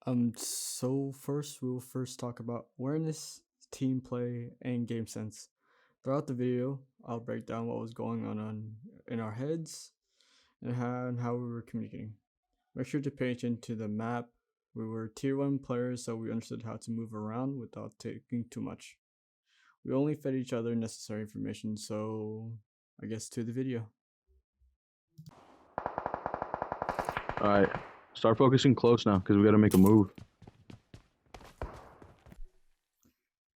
So first we'll talk about awareness, team play, and game sense. Throughout the video, I'll break down what was going on in our heads and how we were communicating. Make sure to pay attention to the map. We were tier 1 players, so we understood how to move around without taking too much. We only fed each other necessary information, so I guess to the video. All right, start focusing close now because we got to make a move.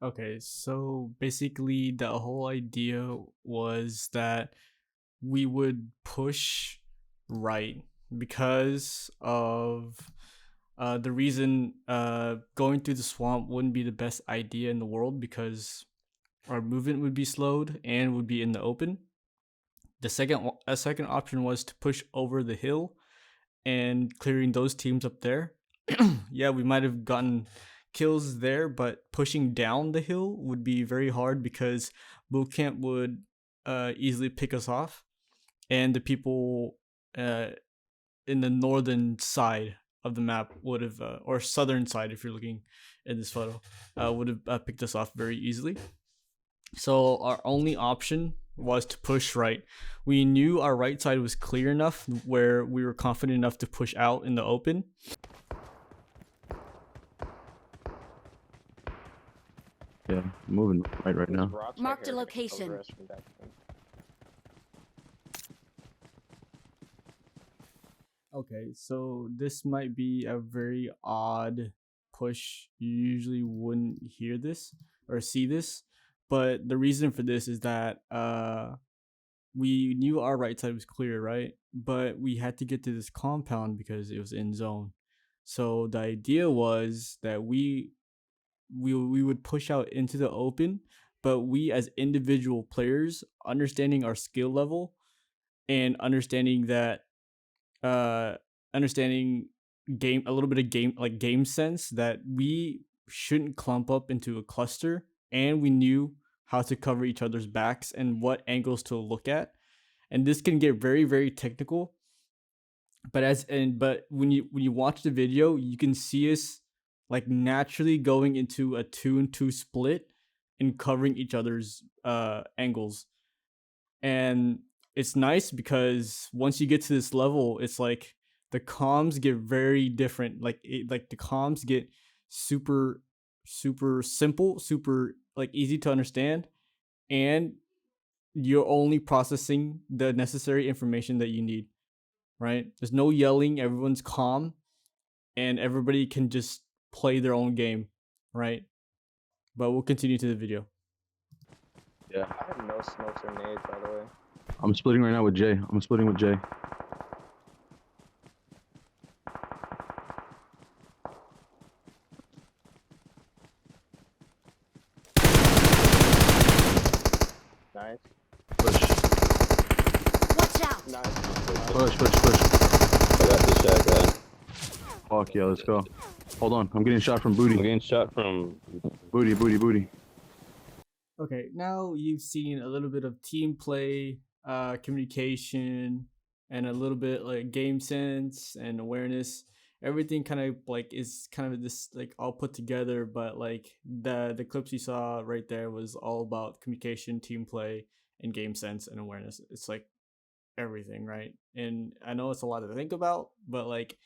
Okay, so basically the whole idea was that we would push right because of the reason going through the swamp wouldn't be the best idea in the world because our movement would be slowed and would be in the open. A second option was to push over the hill and clearing those teams up there. Yeah, we might have gotten kills there, but pushing down the hill would be very hard because boot camp would easily pick us off, and the people in the northern side of the map would have, or southern side if you're looking in this photo, would have picked us off very easily. So our only option was to push right. We knew our right side was clear enough where we were confident enough to push out in the open. Yeah, moving right now. Marked a location. Okay, so this might be a very odd push. You usually wouldn't hear this or see this, but the reason for this is that we knew our right side was clear, right? But we had to get to this compound because it was in zone. So the idea was that we would push out into the open, but we as individual players, understanding our skill level and understanding that understanding game a little bit of game sense, that we shouldn't clump up into a cluster, and we knew how to cover each other's backs and what angles to look at. And this can get very very technical, but when you watch the video, you can see us like naturally going into a 2-and-2 split and covering each other's angles. And it's nice because once you get to this level, it's like the comms get very different. Like the comms get super simple, super like easy to understand, and you're only processing the necessary information that you need, right? There's no yelling, everyone's calm, and everybody can just play their own game, right? But we'll continue to the video. Yeah, I have no smokes or nades, by the way. I'm splitting right now with Jay. I'm splitting with Jay. Nice. Push, Watch out! Nice. push. I got the shotgun. Fuck yeah, let's go. Hold on, I'm getting shot from booty. I'm getting shot from. Booty. Okay, now you've seen a little bit of team play, communication, and a little bit like game sense and awareness. Everything kind of like is kind of this like all put together, but like the clips you saw right there was all about communication, team play, and game sense and awareness. It's like everything, right? And I know it's a lot to think about, but like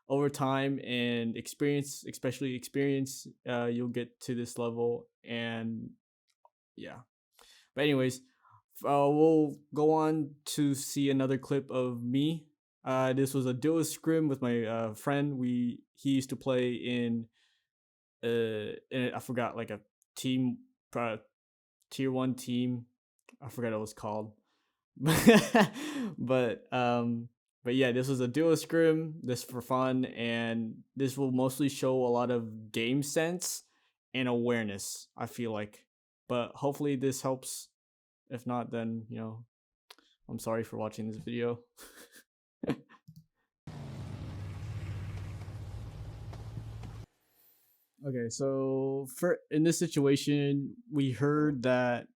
over time and experience, especially experience, you'll get to this level. And yeah, but anyways, we'll go on to see another clip of me. This was a duo scrim with my friend. He used to play in I forgot, like a team, tier 1 team. I forgot what it was called. but but yeah, this was a duo scrim, this for fun, and this will mostly show a lot of game sense and awareness, I feel like. But hopefully this helps. If not, then I'm sorry for watching this video. Okay, so in this situation, we heard that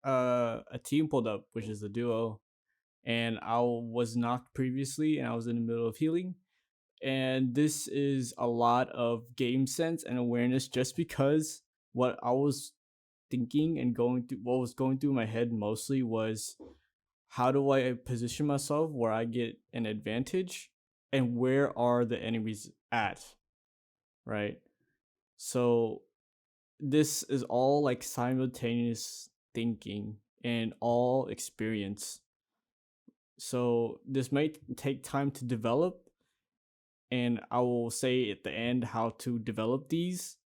a team pulled up, which is the duo, and I was knocked previously, and I was in the middle of healing, And this is a lot of game sense and awareness, just because what I was thinking and what was going through my head mostly was, how do I position myself where I get an advantage, and where are the enemies at, right? So this is all like simultaneous thinking and all experience. So this might take time to develop, and I will say at the end how to develop these.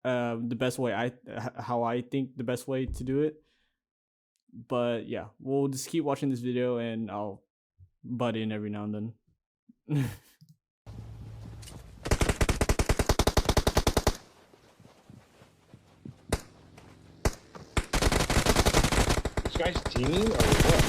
The best way how I think the best way to do it. But yeah, we'll just keep watching this video, and I'll butt in every now and then. This guy's teaming or what?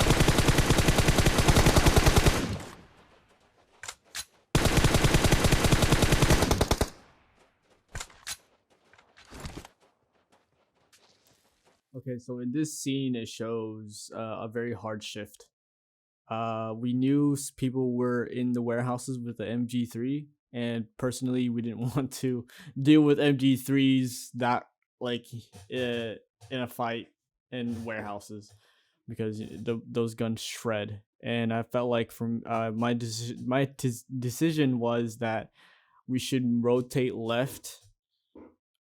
Okay, so in this scene, it shows a very hard shift. We knew people were in the warehouses with the MG3, and personally, we didn't want to deal with MG3s that like in a fight in warehouses, because those guns shred. And I felt like from my decision was that we should rotate left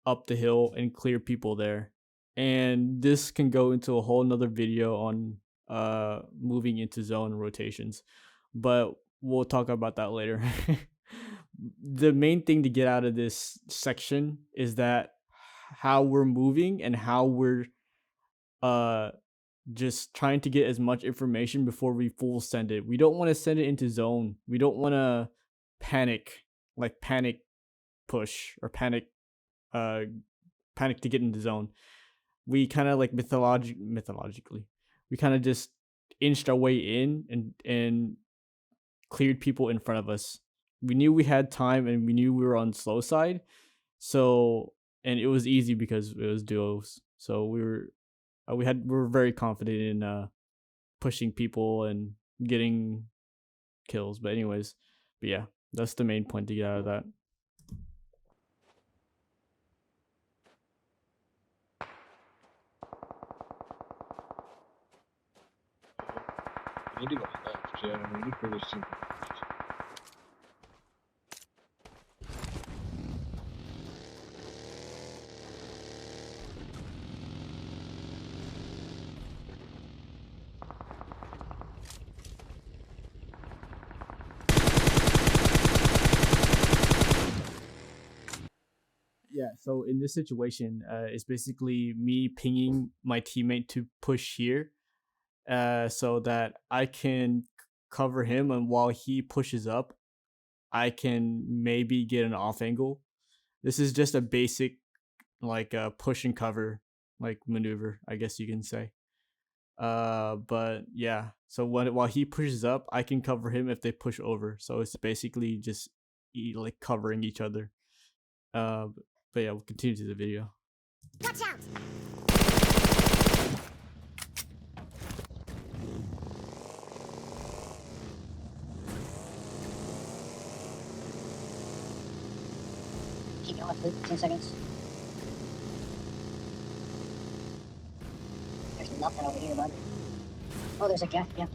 up the hill and clear people there. And this can go into a whole nother video on moving into zone rotations, but we'll talk about that later. The main thing to get out of this section is that how we're moving and how we're just trying to get as much information before we full send it. We don't want to send it into zone. We don't want to panic push or panic to get into zone. We kind of like mythologically, we kind of just inched our way in and cleared people in front of us. We knew we had time, and we knew we were on slow side. So, and it was easy because it was duos. So we were very confident in pushing people and getting kills. But yeah, that's the main point to get out of that. We need to go left, yeah. We need for this team. Yeah, so in this situation, it's basically me pinging my teammate to push here, so that I can cover him, and while he pushes up, I can maybe get an off angle. This is just a basic like push and cover like maneuver, I guess you can say. But yeah, so while he pushes up, I can cover him if they push over. So it's basically just like covering each other. But yeah, we'll continue to the video. Watch out! Keep going, please. 10 seconds. There's nothing over here, bud. Oh, there's a guy, yeah.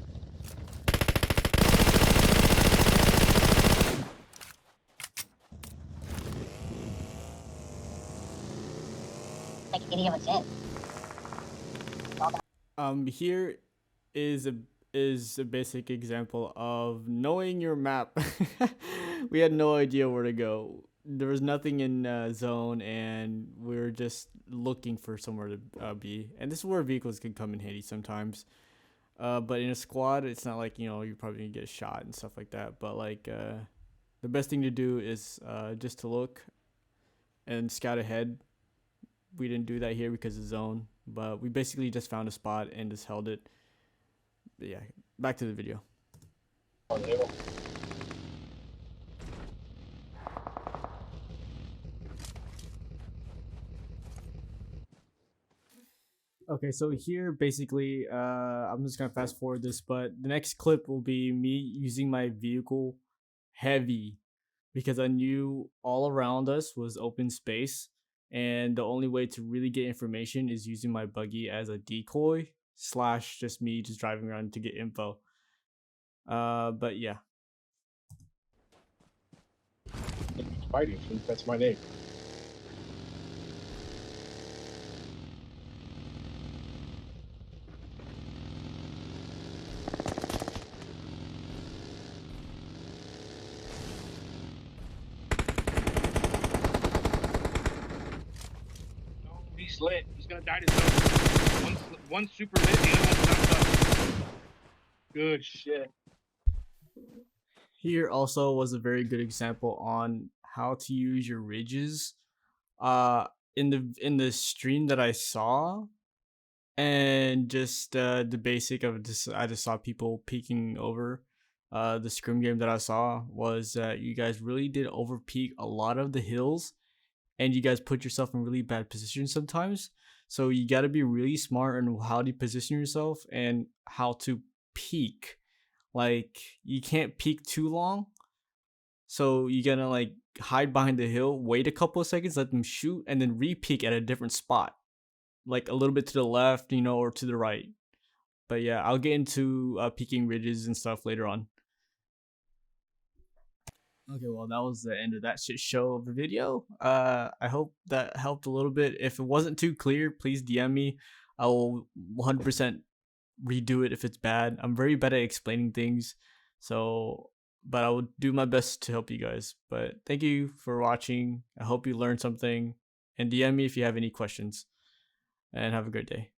Like any of a 10. Here is a basic example of knowing your map. We had no idea where to go. There was nothing in zone, and we were just looking for somewhere to be. And this is where vehicles can come in handy sometimes. But in a squad, it's not like, you're probably gonna get shot and stuff like that. But like the best thing to do is just to look and scout ahead. We didn't do that here because of zone, but we basically just found a spot and just held it. But yeah, back to the video. Okay, so here basically, I'm just gonna fast forward this, but the next clip will be me using my vehicle heavy because I knew all around us was open space, and the only way to really get information is using my buggy as a decoy slash just me just driving around to get info. But yeah. Fighting, that's my name. No, he's lit. He's gonna die to himself. One super lit, the other one's knocked up. Good shit. Here also was a very good example on how to use your ridges. In the stream that I saw, and just the basic of this, I just saw people peeking over. The scrim game that I saw was that you guys really did over peak a lot of the hills, and you guys put yourself in really bad positions sometimes. So you got to be really smart on how to position yourself and how to peak. Like, you can't peek too long, so you gotta like hide behind the hill, wait a couple of seconds, let them shoot, and then re-peek at a different spot, like a little bit to the left, you know, or to the right. But yeah, I'll get into peeking ridges and stuff later on. Okay, well, that was the end of that shit show of the video. I hope that helped a little bit. If it wasn't too clear, please DM me. I will 100% redo it if it's bad. I'm very bad at explaining things, so but I will do my best to help you guys. But thank you for watching. I hope you learned something, and DM me if you have any questions, and have a great day.